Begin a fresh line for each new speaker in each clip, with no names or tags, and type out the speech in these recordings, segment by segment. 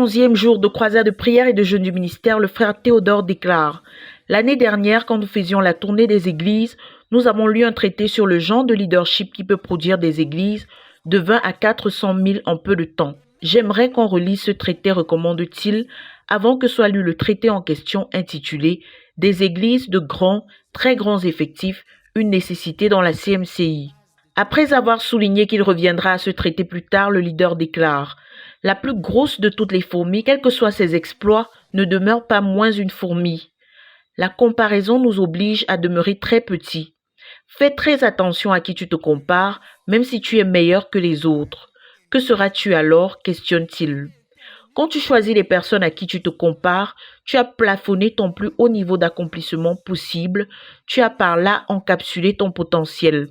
11e jour de croisade de prière et de jeûne du ministère, le frère Théodore déclare: L'année dernière, quand nous faisions la tournée des églises, nous avons lu un traité sur le genre de leadership qui peut produire des églises de 20 à 400 000 en peu de temps. J'aimerais qu'on relise ce traité, recommande-t-il, avant que soit lu le traité en question intitulé Des églises de grands, très grands effectifs, une nécessité dans la CMCI. Après avoir souligné qu'il reviendra à ce traité plus tard, le leader déclare: La plus grosse de toutes les fourmis, quels que soient ses exploits, ne demeure pas moins une fourmi. La comparaison nous oblige à demeurer très petits. Fais très attention à qui tu te compares, même si tu es meilleur que les autres. Que seras-tu alors? Questionne-t-il. Quand tu choisis les personnes à qui tu te compares, tu as plafonné ton plus haut niveau d'accomplissement possible, tu as par là encapsulé ton potentiel.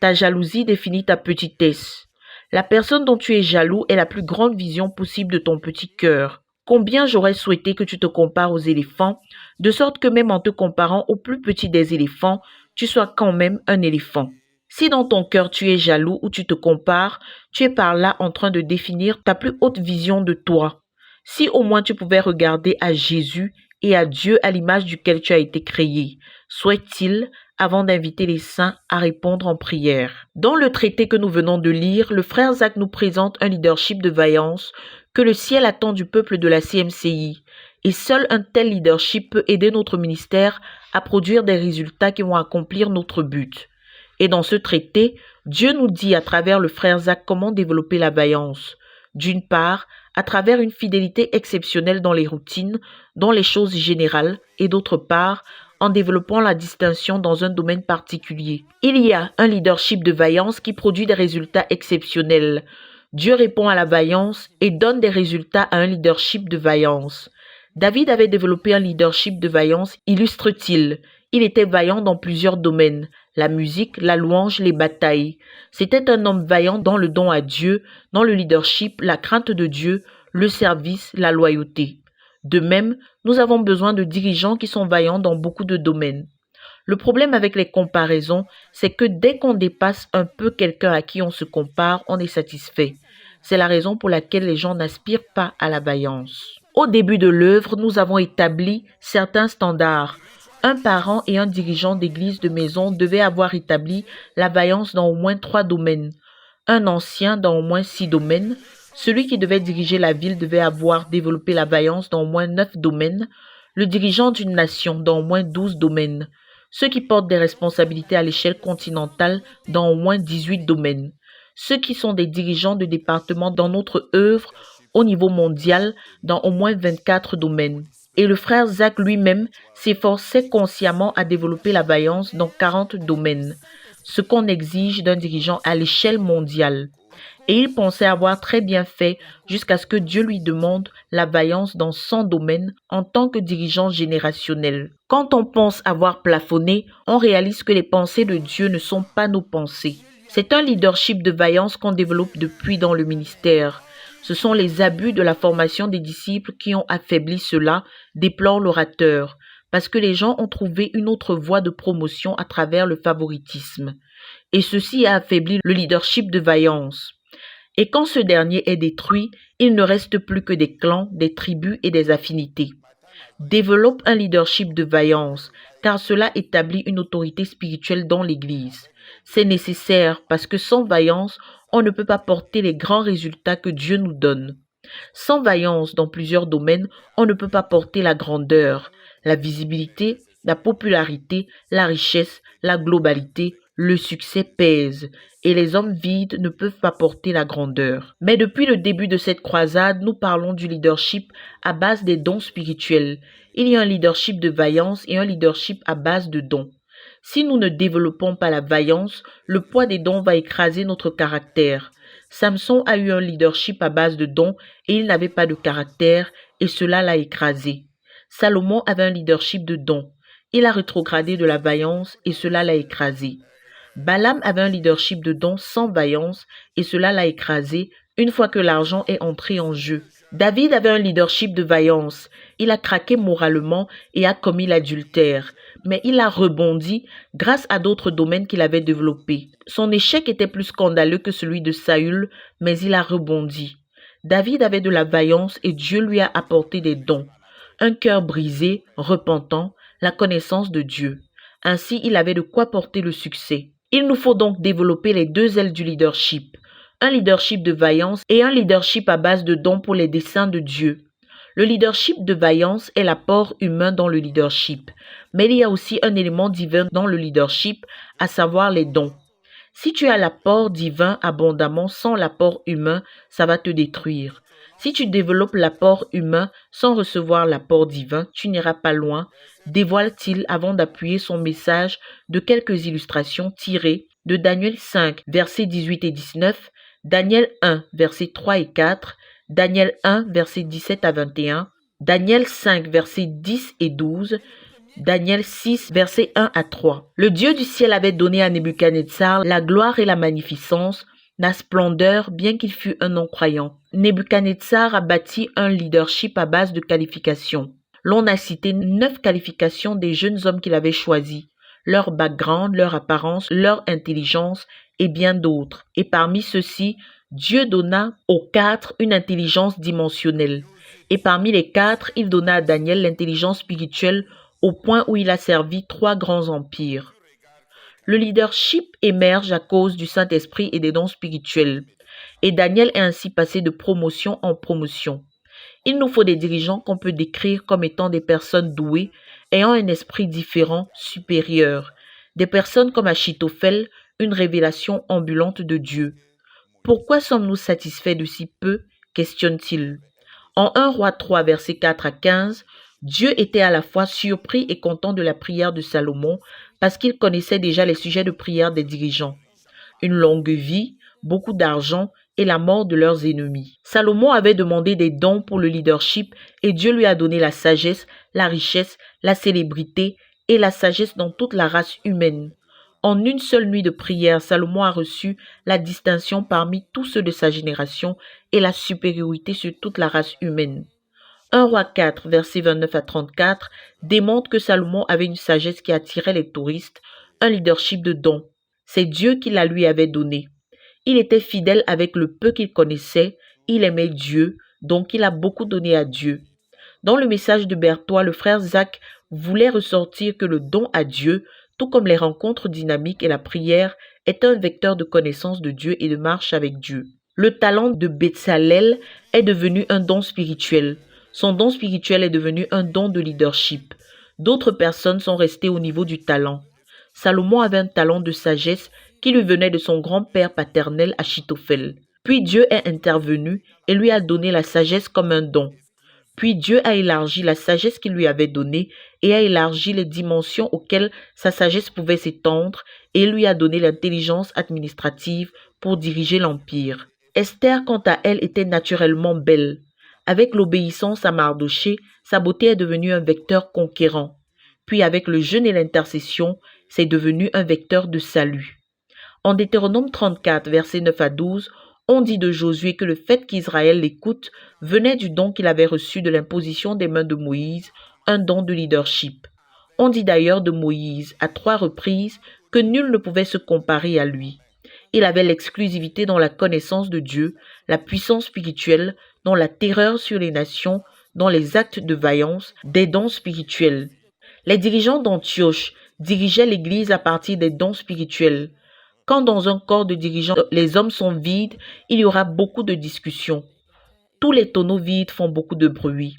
Ta jalousie définit ta petitesse. La personne dont tu es jaloux est la plus grande vision possible de ton petit cœur. Combien j'aurais souhaité que tu te compares aux éléphants, de sorte que même en te comparant au plus petit des éléphants, tu sois quand même un éléphant. Si dans ton cœur tu es jaloux ou tu te compares, tu es par là en train de définir ta plus haute vision de toi. Si au moins tu pouvais regarder à Jésus et à Dieu à l'image duquel tu as été créé, souhaite-t-il, avant d'inviter les saints à répondre en prière. Dans le traité que nous venons de lire, le frère Zach nous présente un leadership de vaillance que le ciel attend du peuple de la CMCI. Et seul un tel leadership peut aider notre ministère à produire des résultats qui vont accomplir notre but. Et dans ce traité, Dieu nous dit à travers le frère Zach comment développer la vaillance. D'une part, à travers une fidélité exceptionnelle dans les routines, dans les choses générales, et d'autre part, en développant la distinction dans un domaine particulier. Il y a un leadership de vaillance qui produit des résultats exceptionnels. Dieu répond à la vaillance et donne des résultats à un leadership de vaillance. David avait développé un leadership de vaillance, illustre-t-il. Il était vaillant dans plusieurs domaines, la musique, la louange, les batailles. C'était un homme vaillant dans le don à Dieu, dans le leadership, la crainte de Dieu, le service, la loyauté. De même, nous avons besoin de dirigeants qui sont vaillants dans beaucoup de domaines. Le problème avec les comparaisons, c'est que dès qu'on dépasse un peu quelqu'un à qui on se compare, on est satisfait. C'est la raison pour laquelle les gens n'aspirent pas à la vaillance. Au début de l'œuvre, nous avons établi certains standards. Un parent et un dirigeant d'église de maison devaient avoir établi la vaillance dans au moins 3 domaines. Un ancien dans au moins 6 domaines. Celui qui devait diriger la ville devait avoir développé la vaillance dans au moins 9 domaines. Le dirigeant d'une nation dans au moins 12 domaines. Ceux qui portent des responsabilités à l'échelle continentale dans au moins 18 domaines. Ceux qui sont des dirigeants de département dans notre œuvre au niveau mondial dans au moins 24 domaines. Et le frère Zach lui-même s'efforçait consciemment à développer la vaillance dans 40 domaines, ce qu'on exige d'un dirigeant à l'échelle mondiale. Et il pensait avoir très bien fait jusqu'à ce que Dieu lui demande la vaillance dans 100 domaines en tant que dirigeant générationnel. Quand on pense avoir plafonné, on réalise que les pensées de Dieu ne sont pas nos pensées. C'est un leadership de vaillance qu'on développe depuis dans le ministère. Ce sont les abus de la formation des disciples qui ont affaibli cela, déplore l'orateur, parce que les gens ont trouvé une autre voie de promotion à travers le favoritisme. Et ceci a affaibli le leadership de vaillance. Et quand ce dernier est détruit, il ne reste plus que des clans, des tribus et des affinités. Développe un leadership de vaillance, car cela établit une autorité spirituelle dans l'Église. C'est nécessaire parce que sans vaillance, on ne peut pas porter les grands résultats que Dieu nous donne. Sans vaillance dans plusieurs domaines, on ne peut pas porter la grandeur, la visibilité, la popularité, la richesse, la globalité. Le succès pèse et les hommes vides ne peuvent pas porter la grandeur. Mais depuis le début de cette croisade, nous parlons du leadership à base des dons spirituels. Il y a un leadership de vaillance et un leadership à base de dons. Si nous ne développons pas la vaillance, le poids des dons va écraser notre caractère. Samson a eu un leadership à base de dons et il n'avait pas de caractère et cela l'a écrasé. Salomon avait un leadership de dons. Il a rétrogradé de la vaillance et cela l'a écrasé. Balaam avait un leadership de dons sans vaillance et cela l'a écrasé une fois que l'argent est entré en jeu. David avait un leadership de vaillance. Il a craqué moralement et a commis l'adultère. Mais il a rebondi grâce à d'autres domaines qu'il avait développés. Son échec était plus scandaleux que celui de Saül, mais il a rebondi. David avait de la vaillance et Dieu lui a apporté des dons. Un cœur brisé, repentant, la connaissance de Dieu. Ainsi, il avait de quoi porter le succès. Il nous faut donc développer les deux ailes du leadership. Un leadership de vaillance et un leadership à base de dons pour les desseins de Dieu. Le leadership de vaillance est l'apport humain dans le leadership, mais il y a aussi un élément divin dans le leadership, à savoir les dons. Si tu as l'apport divin abondamment sans l'apport humain, ça va te détruire. Si tu développes l'apport humain sans recevoir l'apport divin, tu n'iras pas loin, dévoile-t-il avant d'appuyer son message de quelques illustrations tirées de Daniel 5, versets 18 et 19, Daniel 1, versets 3 et 4, Daniel 1, versets 17 à 21, Daniel 5, versets 10 et 12, Daniel 6, versets 1 à 3. Le Dieu du ciel avait donné à Nebuchadnezzar la gloire et la magnificence, la splendeur, bien qu'il fût un non-croyant. Nebuchadnezzar a bâti un leadership à base de qualifications. L'on a cité 9 qualifications des jeunes hommes qu'il avait choisis, leur background, leur apparence, leur intelligence et bien d'autres. Et parmi ceux-ci, Dieu donna aux 4 une intelligence dimensionnelle. Et parmi les 4, il donna à Daniel l'intelligence spirituelle au point où il a servi 3 grands empires. Le leadership émerge à cause du Saint-Esprit et des dons spirituels. Et Daniel est ainsi passé de promotion en promotion. Il nous faut des dirigeants qu'on peut décrire comme étant des personnes douées, ayant un esprit différent, supérieur. Des personnes comme Achitophel, une révélation ambulante de Dieu. Pourquoi sommes-nous satisfaits de si peu? Questionne-t-il. En 1 Roi 3, versets 4 à 15, Dieu était à la fois surpris et content de la prière de Salomon parce qu'il connaissait déjà les sujets de prière des dirigeants. Une longue vie, beaucoup d'argent et la mort de leurs ennemis. Salomon avait demandé des dons pour le leadership et Dieu lui a donné la sagesse, la richesse, la célébrité et la sagesse dans toute la race humaine. En une seule nuit de prière, Salomon a reçu la distinction parmi tous ceux de sa génération et la supériorité sur toute la race humaine. 1 Roi 4, versets 29 à 34, démontre que Salomon avait une sagesse qui attirait les touristes, un leadership de dons. C'est Dieu qui la lui avait donné. Il était fidèle avec le peu qu'il connaissait, il aimait Dieu, donc il a beaucoup donné à Dieu. Dans le message de Berthois, le frère Zach voulait ressortir que le don à Dieu, tout comme les rencontres dynamiques et la prière, est un vecteur de connaissance de Dieu et de marche avec Dieu. Le talent de Bezalel est devenu un don spirituel. Son don spirituel est devenu un don de leadership. D'autres personnes sont restées au niveau du talent. Salomon avait un talent de sagesse qui lui venait de son grand-père paternel Achitophel. Puis Dieu est intervenu et lui a donné la sagesse comme un don. Puis Dieu a élargi la sagesse qu'il lui avait donnée et a élargi les dimensions auxquelles sa sagesse pouvait s'étendre et lui a donné l'intelligence administrative pour diriger l'empire. Esther, quant à elle, était naturellement belle. Avec l'obéissance à Mardoché, sa beauté est devenue un vecteur conquérant. Puis avec le jeûne et l'intercession, c'est devenu un vecteur de salut. En Deutéronome 34, versets 9 à 12, on dit de Josué que le fait qu'Israël l'écoute venait du don qu'il avait reçu de l'imposition des mains de Moïse, un don de leadership. On dit d'ailleurs de Moïse à 3 reprises que nul ne pouvait se comparer à lui. Il avait l'exclusivité dans la connaissance de Dieu, la puissance spirituelle, dans la terreur sur les nations, dans les actes de vaillance, des dons spirituels. Les dirigeants d'Antioche dirigeaient l'Église à partir des dons spirituels. Quand dans un corps de dirigeants, les hommes sont vides, il y aura beaucoup de discussions. Tous les tonneaux vides font beaucoup de bruit.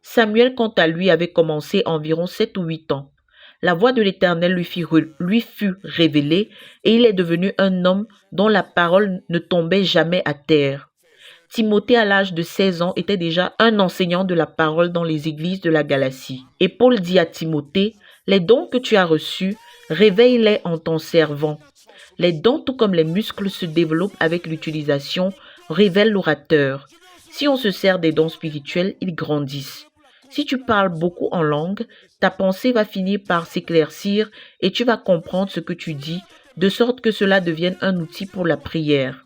Samuel, quant à lui, avait commencé environ 7 ou 8 ans. La voix de l'Éternel lui fut révélée et il est devenu un homme dont la parole ne tombait jamais à terre. Timothée, à l'âge de 16 ans, était déjà un enseignant de la parole dans les églises de la Galatie. Et Paul dit à Timothée, « Les dons que tu as reçus, réveille-les en t'en servant. » Les dons, tout comme les muscles, se développent avec l'utilisation, révèle l'orateur. Si on se sert des dons spirituels, ils grandissent. Si tu parles beaucoup en langue, ta pensée va finir par s'éclaircir et tu vas comprendre ce que tu dis, de sorte que cela devienne un outil pour la prière.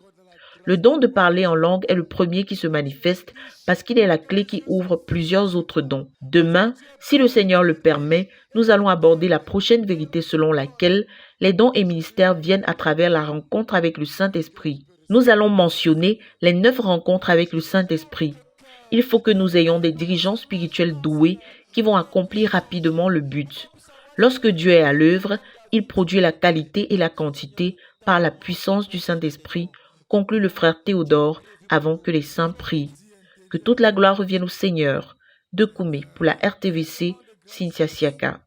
Le don de parler en langue est le premier qui se manifeste parce qu'il est la clé qui ouvre plusieurs autres dons. Demain, si le Seigneur le permet, nous allons aborder la prochaine vérité selon laquelle les dons et ministères viennent à travers la rencontre avec le Saint-Esprit. nous allons mentionner les 9 rencontres avec le Saint-Esprit. Il faut que nous ayons des dirigeants spirituels doués qui vont accomplir rapidement le but. Lorsque Dieu est à l'œuvre, il produit la qualité et la quantité par la puissance du Saint-Esprit, conclut le frère Théodore avant que les saints prient. Que toute la gloire revienne au Seigneur. De Koumé pour la RTVC, Cynthia Siaka.